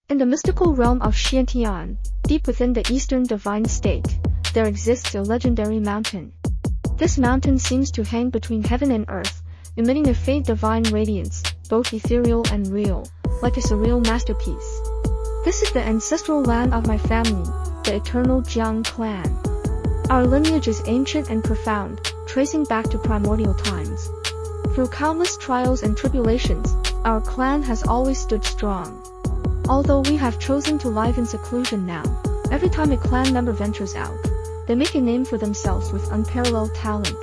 In the mystical realm of Xiantian, deep within the eastern divine state, there exists a legendary mountain. This mountain seems to hang between heaven and earth, emitting a faint divine radiance, both ethereal and real, like a surreal masterpiece. This is the ancestral land of my family, the eternal Jiang clan. Our lineage is ancient and profound, tracing back to primordial times. Through countless trials and tribulations, our clan has always stood strong. Although we have chosen to live in seclusion now, every time a clan member ventures out, they make a name for themselves with unparalleled talent.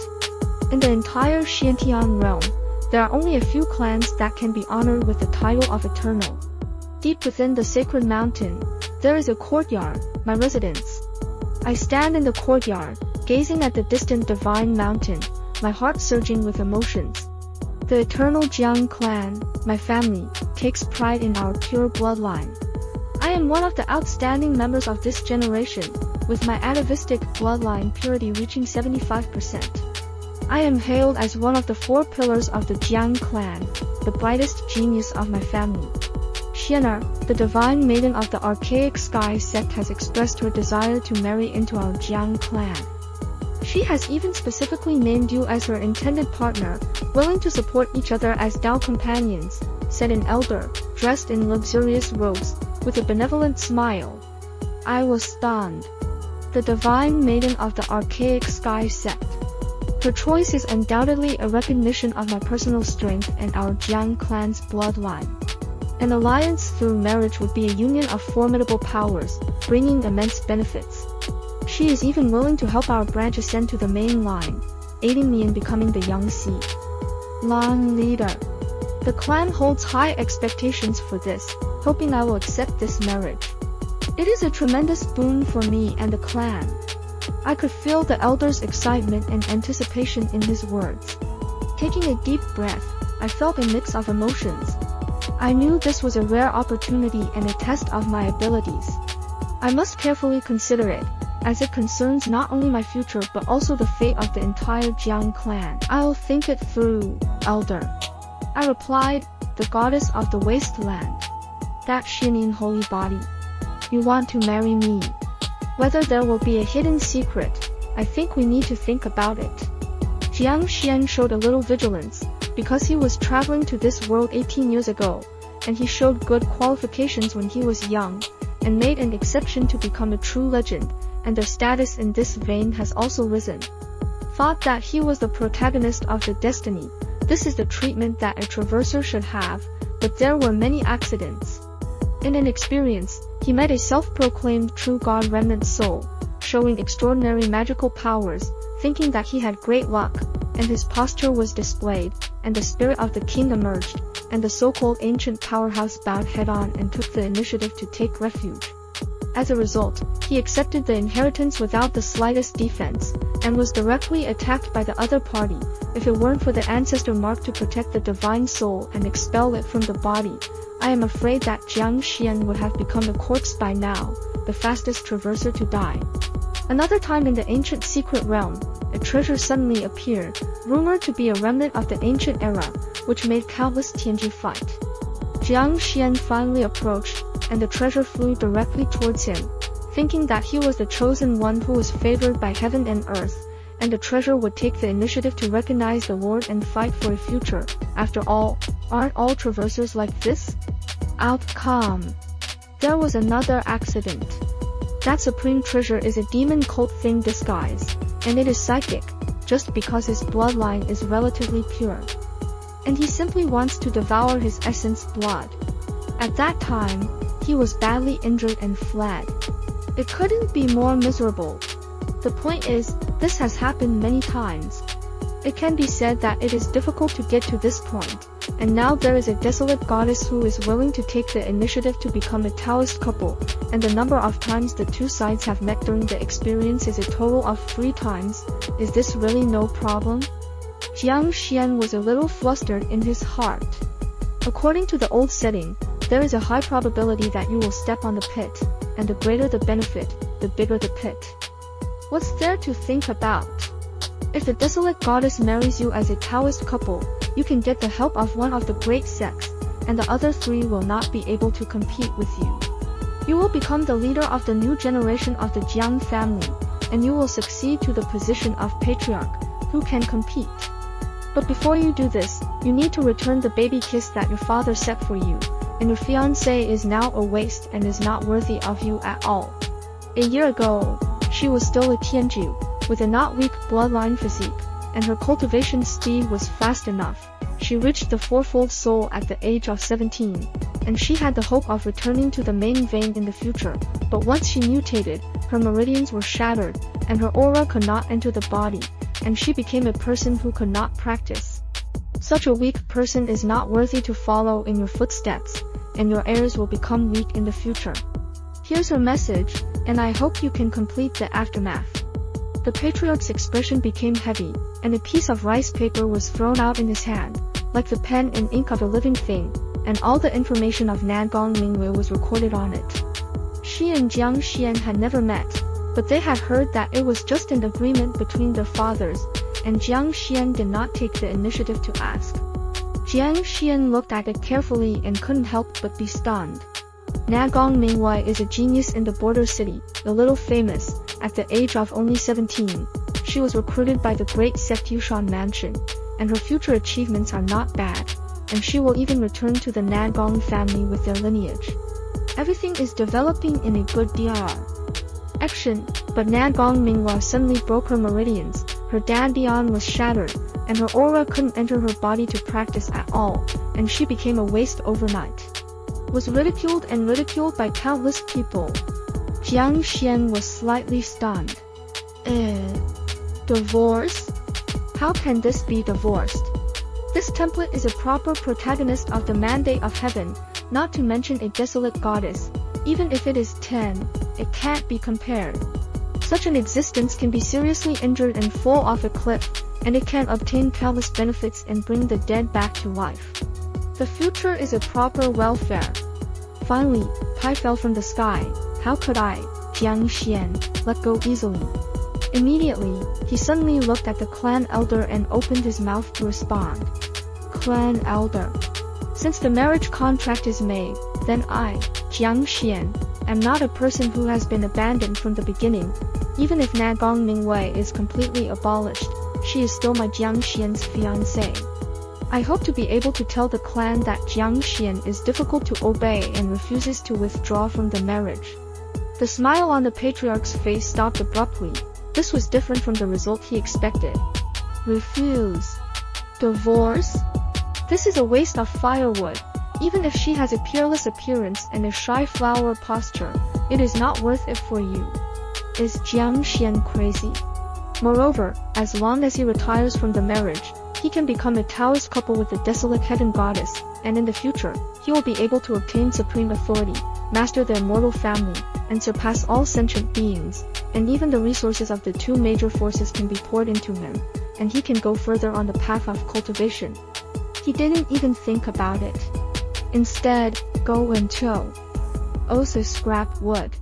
In the entire Xiantian realm, there are only a few clans that can be honored with the title of Eternal. Deep within the sacred mountain, there is a courtyard, my residence. I stand in the courtyard, gazing at the distant divine mountain, my heart surging with emotions. The eternal Jiang clan, my family, takes pride in our pure bloodline. I am one of the outstanding members of this generation, with my atavistic bloodline purity reaching 75%. I am hailed as one of the 4 pillars of the Jiang clan, the brightest genius of my family. Xianar, the divine maiden of the archaic sky sect, has expressed her desire to marry into our Jiang clan. She has even specifically named you as her intended partner, willing to support each other as Dao companions, said an elder, dressed in luxurious robes, with a benevolent smile. I was stunned. The divine maiden of the archaic sky sect. Her choice is undoubtedly a recognition of my personal strength and our Jiang clan's bloodline. An alliance through marriage would be a union of formidable powers, bringing immense benefits. She is even willing to help our branch ascend to the main line, aiding me in becoming the Yangxi Lang leader. The clan holds high expectations for this, hoping I will accept this marriage. It is a tremendous boon for me and the clan. I could feel the elder's excitement and anticipation in his words. Taking a deep breath, I felt a mix of emotions. I knew this was a rare opportunity and a test of my abilities. I must carefully consider it, as it concerns not only my future but also the fate of the entire Jiang clan. I'll think it through, elder. I replied, the goddess of the wasteland. That Xianin holy body. You want to marry me. Whether there will be a hidden secret, I think we need to think about it. Jiang Xian showed a little vigilance, because he was traveling to this world 18 years ago, and he showed good qualifications when he was young, and made an exception to become a true legend, and their status in this vein has also risen. Thought that he was the protagonist of the destiny. This is the treatment that a traverser should have, but there were many accidents. In an experience, he met a self-proclaimed true god remnant soul, showing extraordinary magical powers, thinking that he had great luck, and his posture was displayed, and the spirit of the king emerged, and the so-called ancient powerhouse bowed head-on and took the initiative to take refuge. As a result, he accepted the inheritance without the slightest defense, and was directly attacked by the other party. If it weren't for the ancestor mark to protect the divine soul and expel it from the body, I am afraid that Jiang Xian would have become a corpse by now, the fastest traverser to die. Another time in the ancient secret realm, a treasure suddenly appeared, rumored to be a remnant of the ancient era, which made countless Tianji fight. Jiang Xian finally approached, and the treasure flew directly towards him, thinking that he was the chosen one who was favored by heaven and earth, and the treasure would take the initiative to recognize the Lord and fight for a future. After all, aren't all traversers like this? Outcome. There was another accident. That supreme treasure is a demon cult thing disguised, and it is psychic, just because his bloodline is relatively pure. And he simply wants to devour his essence blood. At that time, he was badly injured and fled. It couldn't be more miserable. The point is, this has happened many times. It can be said that it is difficult to get to this point, and now there is a desolate goddess who is willing to take the initiative to become a Taoist couple, and the number of times the two sides have met during the experience is a total of 3 times. Is this really no problem? Jiang Xian was a little flustered in his heart. According to the old setting, there is a high probability that you will step on the pit, and the greater the benefit, the bigger the pit. What's there to think about? If the desolate goddess marries you as a Taoist couple, you can get the help of one of the great sects, and the other 3 will not be able to compete with you. You will become the leader of the new generation of the Jiang family, and you will succeed to the position of patriarch, who can compete. But before you do this, you need to return the baby kiss that your father set for you, and your fiancée is now a waste and is not worthy of you at all. A year ago, she was still a Tianju, with a not weak bloodline physique, and her cultivation speed was fast enough. She reached the fourfold soul at the age of 17, and she had the hope of returning to the main vein in the future, but once she mutated, her meridians were shattered, and her aura could not enter the body, and she became a person who could not practice. Such a weak person is not worthy to follow in your footsteps, and your heirs will become weak in the future. Here's her message, and I hope you can complete the aftermath. The patriarch's expression became heavy, and a piece of rice paper was thrown out in his hand, like the pen and ink of a living thing, and all the information of Nangong Mingwei was recorded on it. She and Jiang Xian had never met, but they had heard that it was just an agreement between their fathers, and Jiang Xian did not take the initiative to ask. Jiang Xian looked at it carefully and couldn't help but be stunned. Nangong Mingwei is a genius in the border city, a little famous. At the age of only 17, she was recruited by the great sect Yushan mansion, and her future achievements are not bad, and she will even return to the Nangong family with their lineage. Everything is developing in a good direction, but Nangong Mingwei suddenly broke her meridians, her dandian was shattered, and her aura couldn't enter her body to practice at all, and she became a waste overnight. Was ridiculed by countless people. Jiang Xian was slightly stunned. Divorce? How can this be divorced? This template is a proper protagonist of the mandate of heaven, not to mention a desolate goddess. Even if it is 10, it can't be compared. Such an existence can be seriously injured and fall off a cliff, and it can obtain countless benefits and bring the dead back to life. The future is a proper welfare. Finally, pie fell from the sky. How could I, Jiang Xian, let go easily? Immediately, he suddenly looked at the clan elder and opened his mouth to respond. Clan elder. Since the marriage contract is made, then I, Jiang Xian, am not a person who has been abandoned from the beginning. Even if Nangong Mingwei is completely abolished, she is still my Jiang Xian's fiancée. I hope to be able to tell the clan that Jiang Xian is difficult to obey and refuses to withdraw from the marriage. The smile on the patriarch's face stopped abruptly. This was different from the result he expected. Refuse. Divorce? This is a waste of firewood. Even if she has a peerless appearance and a shy flower posture, it is not worth it for you. Is Jiang Xian crazy? Moreover, as long as he retires from the marriage, he can become a Taoist couple with the desolate heaven goddess, and in the future, he will be able to obtain supreme authority, master the immortal family, and surpass all sentient beings, and even the resources of the 2 major forces can be poured into him, and he can go further on the path of cultivation. He didn't even think about it. Instead, go and chow. Also scrap wood.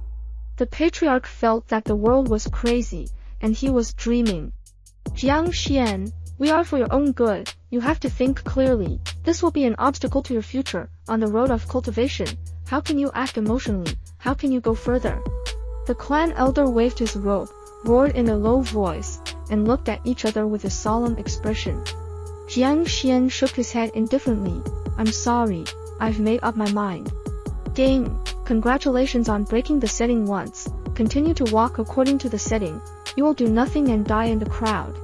The patriarch felt that the world was crazy, and he was dreaming. Jiang Xian, we are for your own good. You have to think clearly. This will be an obstacle to your future, on the road of cultivation. How can you act emotionally? How can you go further? The clan elder waved his robe, roared in a low voice, and looked at each other with a solemn expression. Jiang Xian shook his head indifferently. I'm sorry, I've made up my mind. Ding! Congratulations on breaking the setting once. Continue to walk according to the setting. You will do nothing and die in the crowd.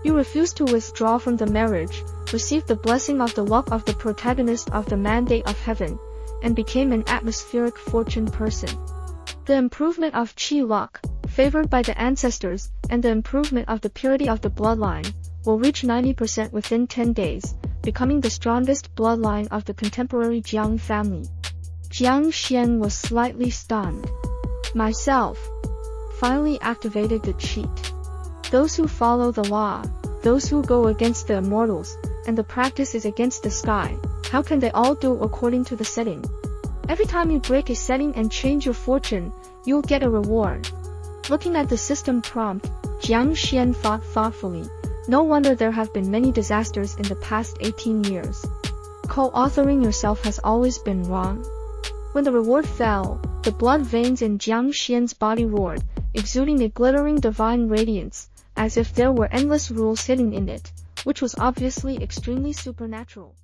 You refused to withdraw from the marriage, received the blessing of the luck of the protagonist of the mandate of heaven, and became an atmospheric fortune person. The improvement of chi luck, favored by the ancestors, and the improvement of the purity of the bloodline, will reach 90% within 10 days, becoming the strongest bloodline of the contemporary Jiang family. Jiang Xian was slightly stunned. Myself finally activated the cheat. Those who follow the law, those who go against the immortals, and the practice is against the sky, how can they all do according to the setting? Every time you break a setting and change your fortune, you'll get a reward. Looking at the system prompt, Jiang Xian thought thoughtfully. No wonder there have been many disasters in the past 18 years. Co-authoring yourself has always been wrong. When the reward fell, the blood veins in Jiang Xian's body roared, exuding a glittering divine radiance, as if there were endless rules hidden in it, which was obviously extremely supernatural.